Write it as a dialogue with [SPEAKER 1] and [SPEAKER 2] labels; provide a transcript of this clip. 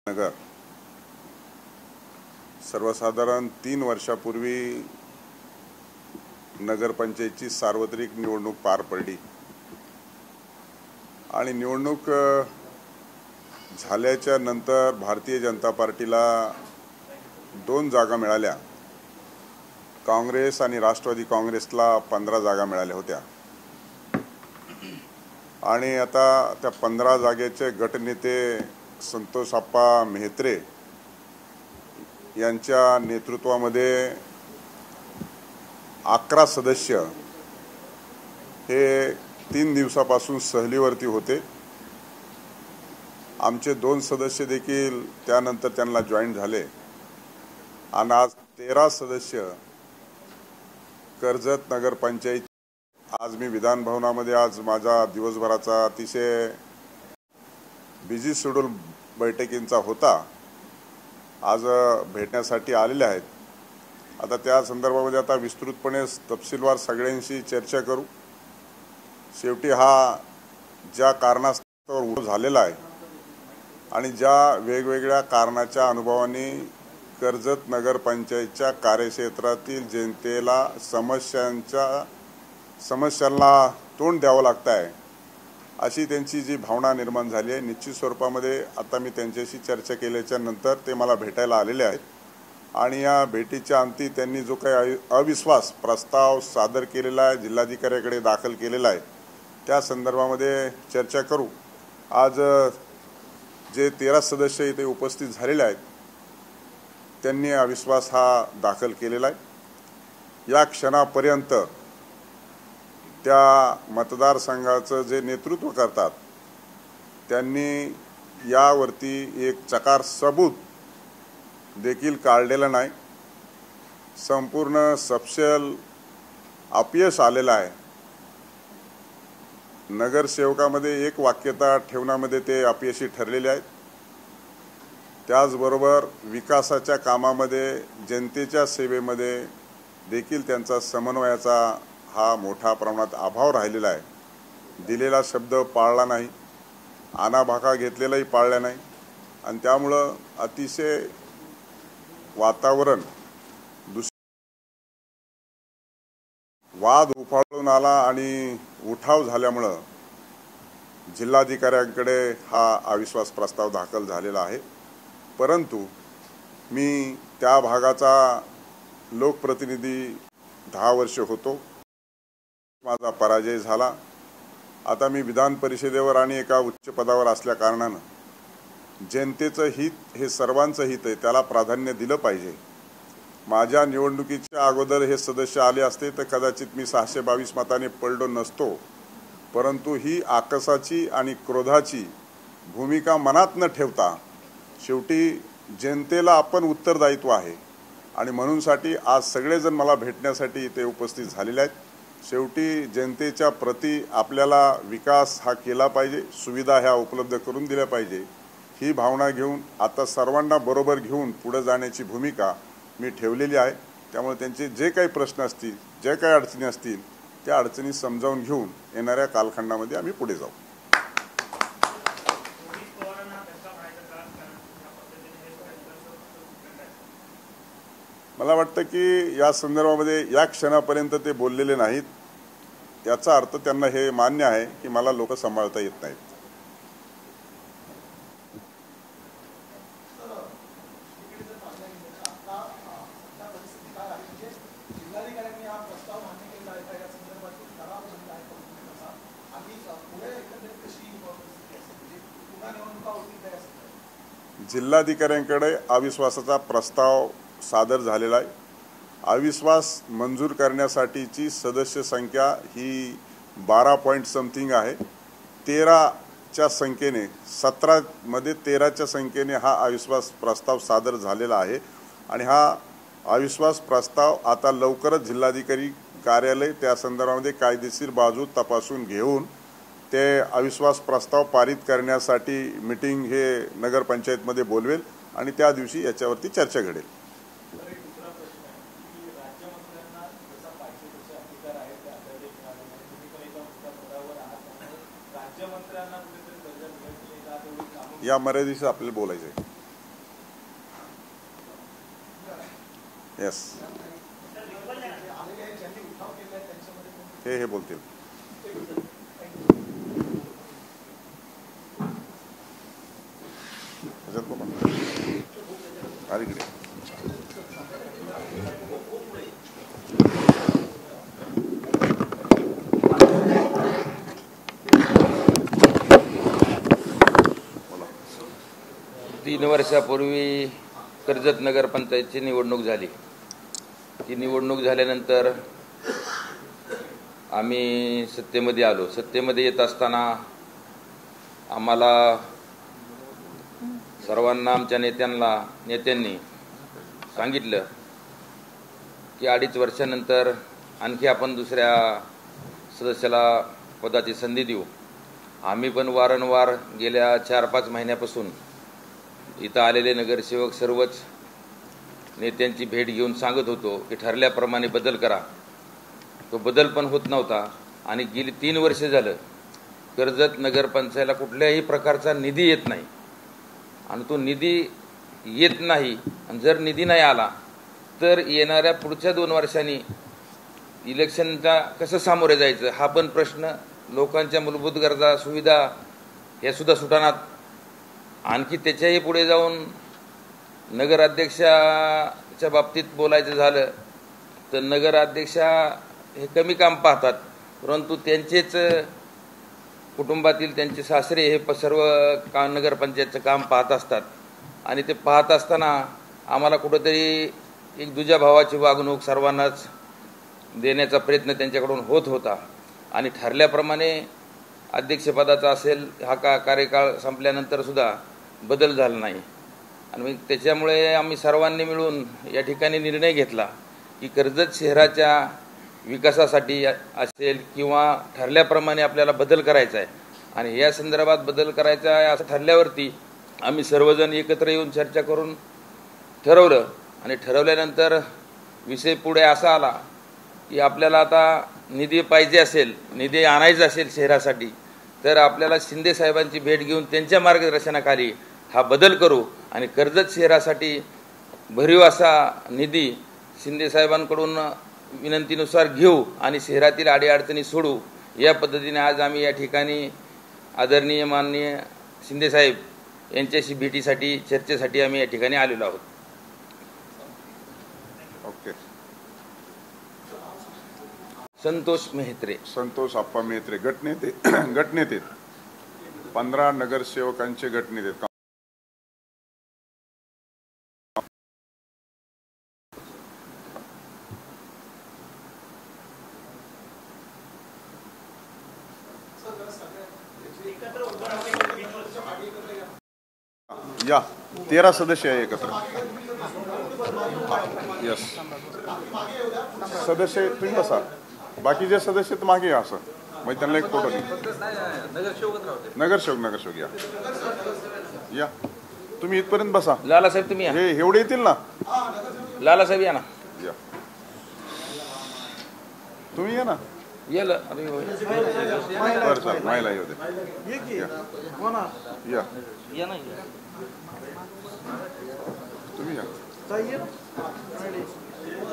[SPEAKER 1] नगर सर्वसाधारण 3 वर्षापूर्वी नगरपंचायतची सार्वत्रिक निवडणूक पार पडली आणि निवडणूक झाल्याच्या नंतर भारतीय जनता पार्टीला 2 जागा मिळाल्या। काँग्रेस आणि राष्ट्रवादी काँग्रेसला 15 जागा मिळाल्या होत्या आणि आता त्या 15 जागेचे गटनेते संतोष आप्पा मेहत्रे यांच्या नेतृत्वामध्ये 11 सदस्य हे 3 दिवसापासून सहलीवरती होते। आमचे 2 सदस्य देखील त्यानंतर त्यांना जॉईन झाले आणि आज 13 सदस्य कर्जत नगरपंचायत। आज मी विधान भवनामध्ये आज माझा दिवसभराचा अतिशय बिझी शेड्यूल बैठकींचा होता, आज भेटण्यासाठी आलेले आहेत। आता त्या संदर्भामध्ये आता विस्तृतपणे तपशीलवार सगळ्यांशी चर्चा करू। शेवटी हा ज्या कारणास्तव झालेला आहे आणि ज्या वेगवेगळ्या कारणाच्या अनुभवाने कर्जत नगरपंचायतच्या कार्यक्षेत्रातील जनतेला समस्यांना तोंड द्यावं लागत आहे, अशी त्यांची जी भावना निर्माण झाली आहे। निश्चित स्वरूपामध्ये आता मी त्यांच्याशी चर्चा केल्याच्या नंतर ते मला भेटायला आलेले आहेत आणि या भेटीच्या अंती त्यांनी जो काही अविश्वास प्रस्ताव सादर केलेला आहे, जिल्हाधिकाऱ्याकडे दाखल केलेला आहे, त्या संदर्भामध्ये चर्चा करू। आज जे 13 सदस्य इथे उपस्थित झालेले आहेत त्यांनी अविश्वास हा दाखल केलेला आहे। या क्षणापर्यंत त्या मतदारसंघाचं जे नेतृत्व करतात त्यांनी यावरती एक चकार सबूत देखील काढलेलं नाही। संपूर्ण सपशेल अपयश आलेलं आहे। नगरसेवकामध्ये एक वाक्यता ठेवण्यामध्ये ते अपयशी ठरलेले आहेत। त्याचबरोबर विकासाच्या कामामध्ये, जनतेच्या सेवेमध्ये देखील त्यांचा समन्वयाचा हा मोठा प्रमाणात अभाव राहिलेला आहे। दिलेला शब्द पाळला नाही, आनाभाका घेतलेलाही पाळला नाही आणि त्यामुळं अतिशय वातावरण वाद उफाळून आला आणि उठाव झाल्यामुळं जिल्हाधिकाऱ्यांकडे हा अविश्वास प्रस्ताव दाखल झालेला आहे। परंतु मी त्या भागाचा लोकप्रतिनिधी 10 वर्ष होतो, माझा पराजय झाला। आता मी विधान परिषदेवर आणि एका उच्च पदावर असल्या कारणानं जनतेचं हित हे सर्वांचं हित आहे, त्याला प्राधान्य दिलं पाहिजे। माझ्या निवडणुकीच्या अगोदर हे सदस्य आले असते तर कदाचित मी 622 मताने पडलो नसतो, परंतु ही आकसाची आणि क्रोधाची भूमिका मनात न ठेवता शेवटी जनतेला आपण उत्तरदायित्व आहे आणि म्हणूनसाठी आज सगळेजण मला भेटण्यासाठी इथे उपस्थित झालेले आहेत। शेवटी जनतेच्या प्रति आपल्याला विकास हा केला पाहिजे, सुविधा ह्या उपलब्ध करून दिल्या पाहिजे, ही भावना घेऊन आता सर्वांना बरोबर घेऊन पुढे जाण्याची भूमिका मी ठेवलेली आहे। त्यामुळे त्यांचे जे काही प्रश्न असतील, जे काही अडचणी असतील, त्या अडचणी समजावून घेऊन येणाऱ्या कालखंडामध्ये आम्ही पुढे जाऊ। मला वाटतं की या संदर्भामध्ये या क्षणापर्यंत ते बोललेले नाहीत, याचा अर्थ त्यांना हे मान्य आहे की मला लोक सांभाळता येत नाहीत। जिल्हाधिकाऱ्यांकडे अविश्वासाचा प्रस्ताव सादर झालेला आहे। अविश्वास मंजूर करण्यासाठीची सदस्य संख्या ही 12 पॉइंट समथिंग आहे। 13च्या संख्येने 17 मध्ये 13च्या संख्येने हा अविश्वास प्रस्ताव सादर झालेला आहे आणि हा अविश्वास प्रस्ताव आता लवकरच जिल्हाधिकारी कार्यालय त्या संदर्भामध्ये कायदेशीर बाजू तपासून घेऊन ते अविश्वास प्रस्ताव पारित करण्यासाठी मीटिंग हे नगरपंचायतमध्ये बोलवेल आणि त्या दिवशी याच्यावरती चर्चा घडेल। या मर्यादेशी आपल्याला बोलायचं आहे। येस, हे बोलतील. अरे इकडे
[SPEAKER 2] तीन वर्षापूर्वी कर्जत नगरपंचायतची निवडणूक झाली. ती निवडणूक झाल्यानंतर आम्ही सत्तेमध्ये आलो. सत्तेमध्ये येत असताना आम्हाला सर्वांना, आमच्या नेत्यांनी सांगितलं की 2.5 वर्षानंतर आणखी आपण दुसऱ्या सदस्याला पदाची संधी देऊ. आम्ही पण वारंवार गेल्या 4-5 महिन्यापासून इथं आलेले नगरसेवक सर्वच नेत्यांची भेट घेऊन सांगत होतो की ठरल्याप्रमाणे बदल करा. तो बदल पण होत नव्हता आणि गेली 3 वर्ष झालं कर्जत नगरपंचायतीला कुठल्याही प्रकारचा निधी येत नाही. आणि तो निधी येत नाही, आणि जर निधी नाही आला तर येणाऱ्या पुढच्या 2 वर्षांनी इलेक्शनचा कसं सामोरे जायचं हा पण प्रश्न. लोकांच्या मूलभूत गरजा, सुविधा या सुद्धा सुटाणात. आणखी त्याच्याही पुढे जाऊन नगराध्यक्षाच्या बाबतीत बोलायचं झालं तर नगराध्यक्षा हे कमी काम पाहतात, परंतु त्यांचेच कुटुंबातील त्यांचे सासरे हे सर्व नगरपंचायतचं काम पाहत असतात. आणि ते पाहत असताना आम्हाला कुठंतरी एक दुजा भावाची वागणूक सर्वांनाच देण्याचा प्रयत्न त्यांच्याकडून होत होता. आणि ठरल्याप्रमाणे अध्यक्षपदाचा असेल हा कार्यकाळ संपल्यानंतर सुद्धा बदल झाला नाही. आणि मग त्याच्यामुळे आम्ही सर्वांनी मिळून या ठिकाणी निर्णय घेतला की कर्जत शहराच्या विकासासाठी असेल किंवा ठरल्याप्रमाणे आपल्याला बदल करायचा आहे, आणि या संदर्भात बदल करायचा आहे असं ठरल्यावरती आम्ही सर्वजण एकत्र येऊन चर्चा करून ठरवलं. आणि ठरवल्यानंतर विषय पुढे असा आला की आपल्याला आता निधी पाहिजे असेल, निधी आणायचा असेल शहरासाठी, तर आपल्याला शिंदे साहेबांची भेट घेऊन त्यांच्या मार्गदर्शनाखाली हा बदल करू आणि कर्जत शहरासाठी भरीव असा निधी शिंदे साहेबांकडून विनंतीनुसार घेऊ आणि शहरातील अडीअडचणी सोडू. या पद्धतीने आज आम्ही या ठिकाणी आदरणीय माननीय शिंदे साहेब यांच्याशी भेटीसाठी, चर्चेसाठी आम्ही या ठिकाणी आलेलो आहोत.
[SPEAKER 1] ओके.
[SPEAKER 2] संतोष मेहत्रे.
[SPEAKER 1] संतोष आप्पा मेहत्रे, गटनेते 15 नगरसेवकांचे गटनेते. या 13 सदस्य आहे एकत्र. यस, सदस्य तुम्ही बसा, बाकीचे सदस्य तर मागे या. असं म्हणजे त्यांना एक फोटो दे. नगरसेवक या तुम्ही इथपर्यंत बसा.
[SPEAKER 2] लालासाहेब तुम्ही या.
[SPEAKER 1] हे एवढे येतील ना.
[SPEAKER 2] लालासाहेब या ना.
[SPEAKER 1] या तुम्ही या ना. बरं सर, मायला येऊ दे. या तुम्ही या.